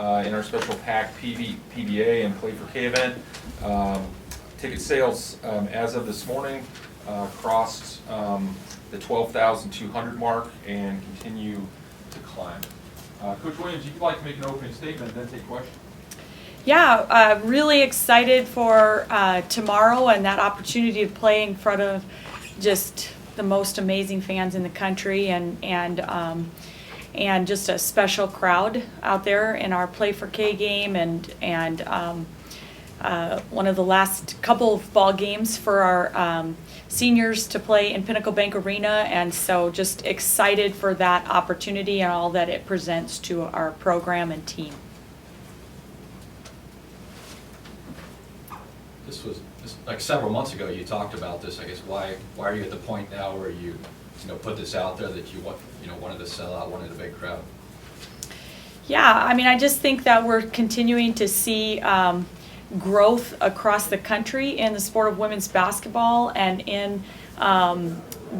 in our special pack PBA and Play for K event. Ticket sales as of this morning crossed the 12,200 mark and continue to climb. Coach Williams, you'd like to make an opening statement and then take questions. Yeah, really excited for tomorrow and that opportunity to play in front of just the most amazing fans in the country and just a special crowd out there in our Play for K game and one of the last couple of ball games for our seniors to play in Pinnacle Bank Arena, and so just excited for that opportunity and all that it presents to our program and team. This was like several months ago. You talked about this. I guess why are you at the point now where you put this out there that you wanted to sell out, wanted a big crowd? Yeah, I mean, I just think that we're continuing to see growth across the country in the sport of women's basketball and in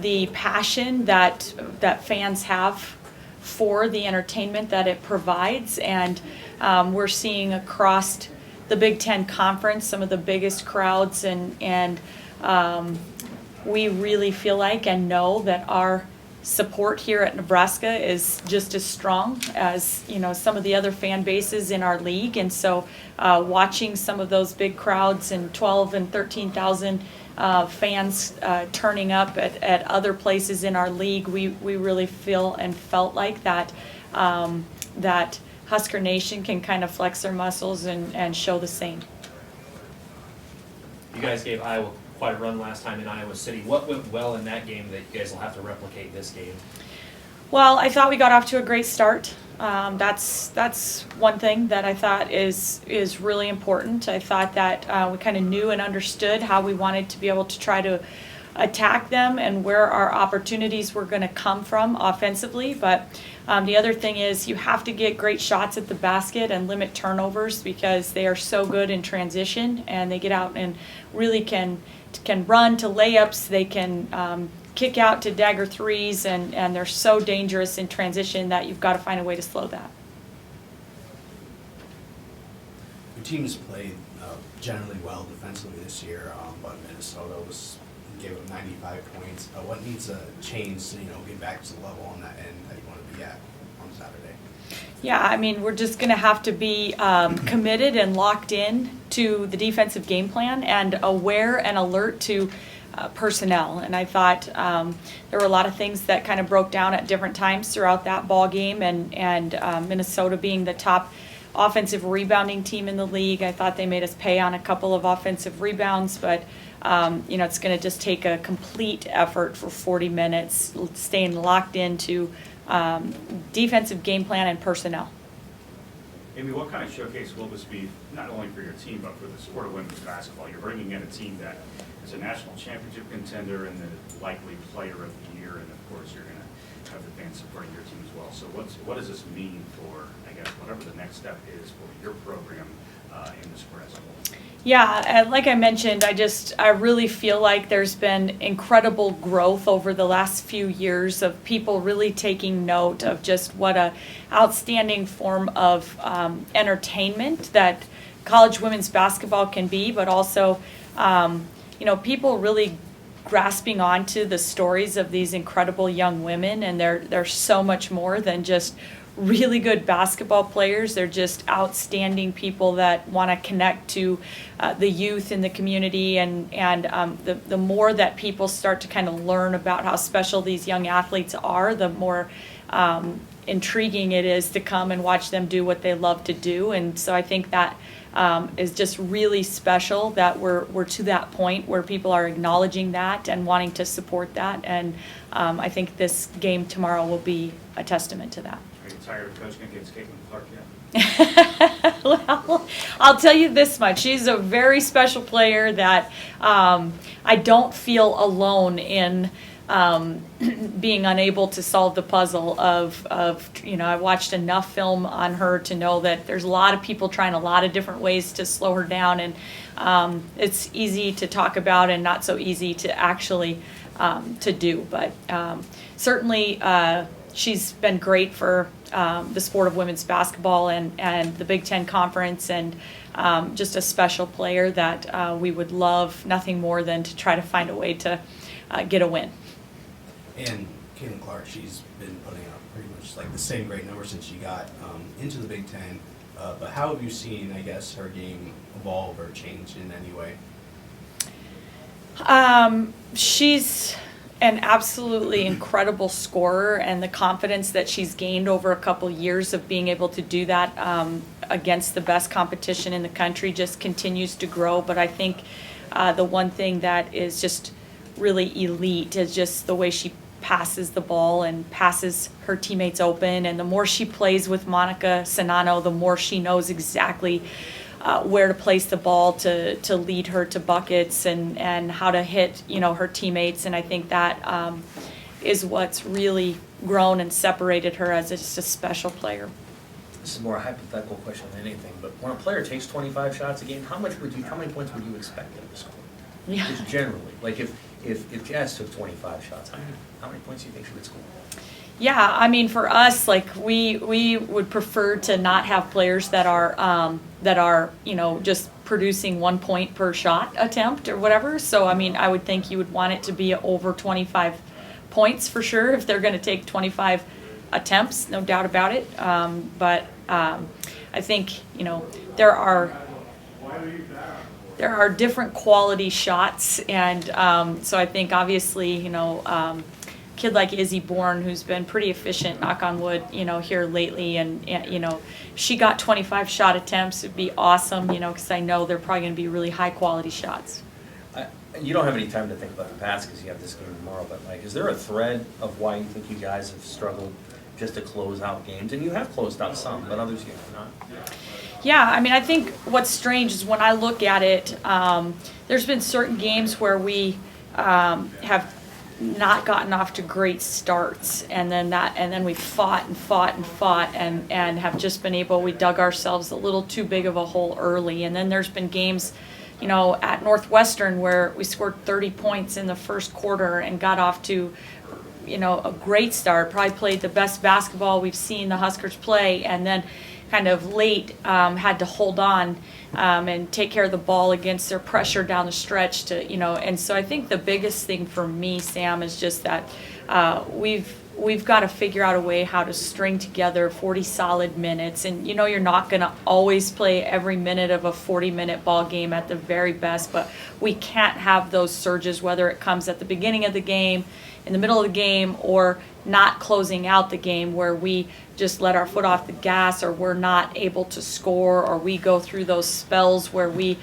the passion that fans have for the entertainment that it provides, and we're seeing across the Big Ten Conference some of the biggest crowds, and we really feel like and know that our support here at Nebraska is just as strong as some of the other fan bases in our league, and so watching some of those big crowds and 12 and 13,000 fans turning up at other places in our league, we really feel and felt like that Husker Nation can kind of flex their muscles and show the same. You guys gave Iowa quite a run last time in Iowa City. What went well in that game that you guys will have to replicate this game? Well, I thought we got off to a great start. That's one thing that I thought is really important. I thought that we kind of knew and understood how we wanted to be able to try to attack them and where our opportunities were going to come from offensively. But the other thing is you have to get great shots at the basket and limit turnovers, because they are so good in transition and they get out and really can run to layups. They can kick out to dagger threes, and they're so dangerous in transition that you've got to find a way to slow that. Your team has played generally well defensively this year, but Minnesota gave up 95 points. What needs to change to get back to the level on that end that you want to be at on Saturday? Yeah, I mean, we're just going to have to be committed and locked in to the defensive game plan and aware and alert to personnel. And I thought there were a lot of things that kind of broke down at different times throughout that ball game, and Minnesota being the top offensive rebounding team in the league, I thought they made us pay on a couple of offensive rebounds, but it's going to just take a complete effort for 40 minutes, staying locked into defensive game plan and personnel. Amy, what kind of showcase will this be, not only for your team, but for the sport of women's basketball? You're bringing in a team that is a national championship contender and the likely player of the year, and of course you're going to have the fans supporting your team as well. So what does this mean for, I guess, whatever the next step is for your program in the sport as a whole? Yeah, like I mentioned, I really feel like there's been incredible growth over the last few years of people really taking note of just what a outstanding form of entertainment that college women's basketball can be, but also, people really grasping onto the stories of these incredible young women, and they're so much more than just really good basketball players. They're just outstanding people that want to connect to the youth in the community, and the more that people start to kind of learn about how special these young athletes are, the more intriguing it is to come and watch them do what they love to do. And so I think that is just really special that we're to that point where people are acknowledging that and wanting to support that, and I think this game tomorrow will be a testament to that. Are you tired of coaching against Caitlin Clark yet? Well, I'll tell you this much. She's a very special player that I don't feel alone in being unable to solve the puzzle of I watched enough film on her to know that there's a lot of people trying a lot of different ways to slow her down, and it's easy to talk about and not so easy to actually to do. But certainly she's been great for the sport of women's basketball and the Big Ten Conference, and just a special player that we would love nothing more than to try to find a way to get a win. And Caitlin Clark, she's been putting up pretty much like the same great numbers since she got into the Big Ten. But how have you seen, I guess, her game evolve or change in any way? She's an absolutely incredible scorer, and the confidence that she's gained over a couple years of being able to do that against the best competition in the country just continues to grow. But I think the one thing that is just really elite is just the way she passes the ball and passes her teammates open. And the more she plays with Monica Sanano, the more she knows exactly where to place the ball to lead her to buckets and how to hit, her teammates. And I think that is what's really grown and separated her as just a special player. This is more a hypothetical question than anything, but when a player takes 25 shots a game, how many points would you expect them to score? Yeah. Just generally, like if Jazz took 25 shots, how many points do you think she would score? Yeah, I mean, for us, like we would prefer to not have players that are just producing 1 point per shot attempt or whatever. So I mean, I would think you would want it to be over 25 points for sure if they're going to take 25 attempts, no doubt about it. But I think there are different quality shots, and so I think obviously kid like Izzy Bourne, who's been pretty efficient, knock on wood, here lately, and she got 25 shot attempts. It'd be awesome, because I know they're probably going to be really high quality shots. You don't have any time to think about the past because you have this game tomorrow, but like, is there a thread of why you think you guys have struggled just to close out games? And you have closed out some, but others you have not. Yeah, I mean, I think what's strange is when I look at it, there's been certain games where we have not gotten off to great starts, and then we fought and have just been able, we dug ourselves a little too big of a hole early. And then there's been games, at Northwestern where we scored 30 points in the first quarter and got off to a great start, probably played the best basketball we've seen the Huskers play, and then kind of late had to hold on and take care of the ball against their pressure down the stretch and so I think the biggest thing for me, Sam, is just that we've got to figure out a way how to string together 40 solid minutes. And you're not going to always play every minute of a 40-minute ball game at the very best, but we can't have those surges, whether it comes at the beginning of the game, in the middle of the game, or not closing out the game where we just let our foot off the gas, or we're not able to score, or we go through those spells where we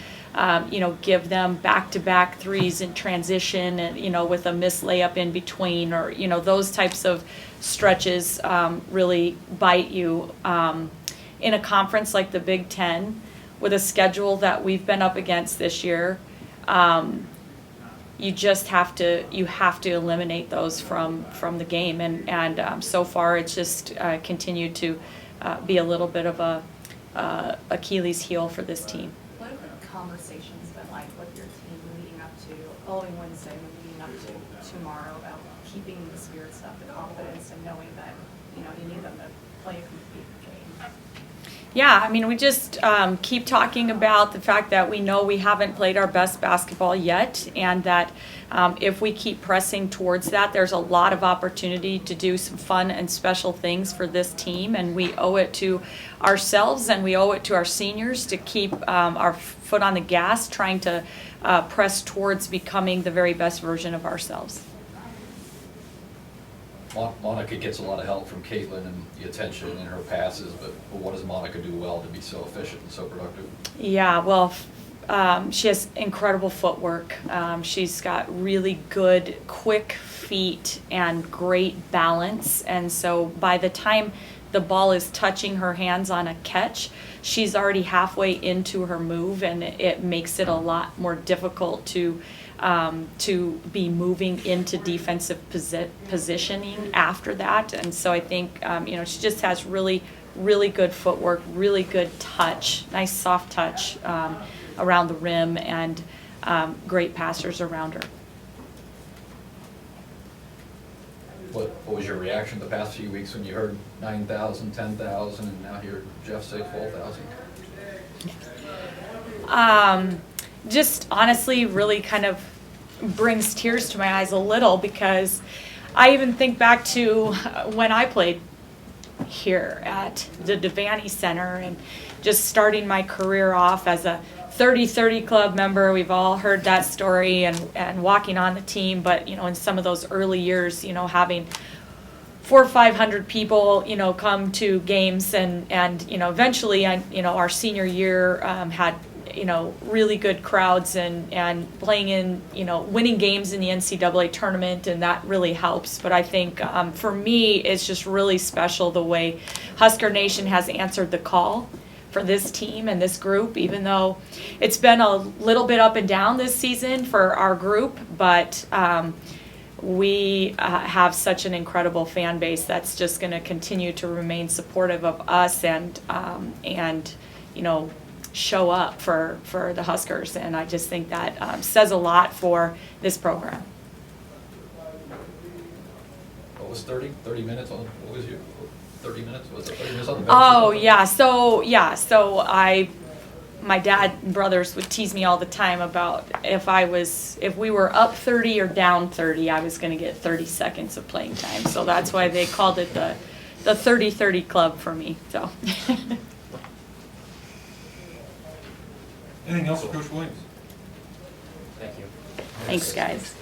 give them back-to-back threes in transition and, with a missed layup in between, or, those types of stretches really bite you. In a conference like the Big Ten, with a schedule that we've been up against this year, you have to eliminate those from the game. And so far it's just continued to be a little bit of a Achilles heel for this team. What have the conversations been like with your team leading up to following Wednesday and leading up to tomorrow about keeping the spirits up, the confidence, and knowing that you need them to play a complete game? Yeah, I mean, we just keep talking about the fact that we know we haven't played our best basketball yet, and that if we keep pressing towards that, there's a lot of opportunity to do some fun and special things for this team, and we owe it to ourselves and we owe it to our seniors to keep our foot on the gas, trying to press towards becoming the very best version of ourselves. Monica gets a lot of help from Caitlin and the attention in her passes, but what does Monica do well to be so efficient and so productive? Yeah, well, she has incredible footwork. She's got really good, quick feet and great balance. And so by the time the ball is touching her hands on a catch, she's already halfway into her move, and it makes it a lot more difficult to be moving into defensive positioning after that. And so I think, she just has really, really good footwork, really good touch, nice soft touch around the rim, and great passers around her. What was your reaction the past few weeks when you heard 9,000, 10,000, and now hear Jeff say 12,000? Just honestly really kind of brings tears to my eyes a little, because I even think back to when I played here at the Devaney Center and just starting my career off as a 30-30 club member. We've all heard that story, and walking on the team, but in some of those early years, having 400 or 500 people, come to games, and eventually, our senior year had really good crowds, and playing in, winning games in the NCAA tournament, and that really helps. But I think for me, it's just really special the way Husker Nation has answered the call for this team and this group, even though it's been a little bit up and down this season for our group, but we have such an incredible fan base that's just going to continue to remain supportive of us, and show up for the Huskers. And I just think that says a lot for this program. What was 30 minutes on, what was your, 30 minutes? Was it 30 minutes on the bench? Oh, yeah. My dad and brothers would tease me all the time about if we were up 30 or down 30, I was going to get 30 seconds of playing time. So that's why they called it the 30-30 club for me. So. Anything else for Coach Williams? Thank you. Thanks, guys.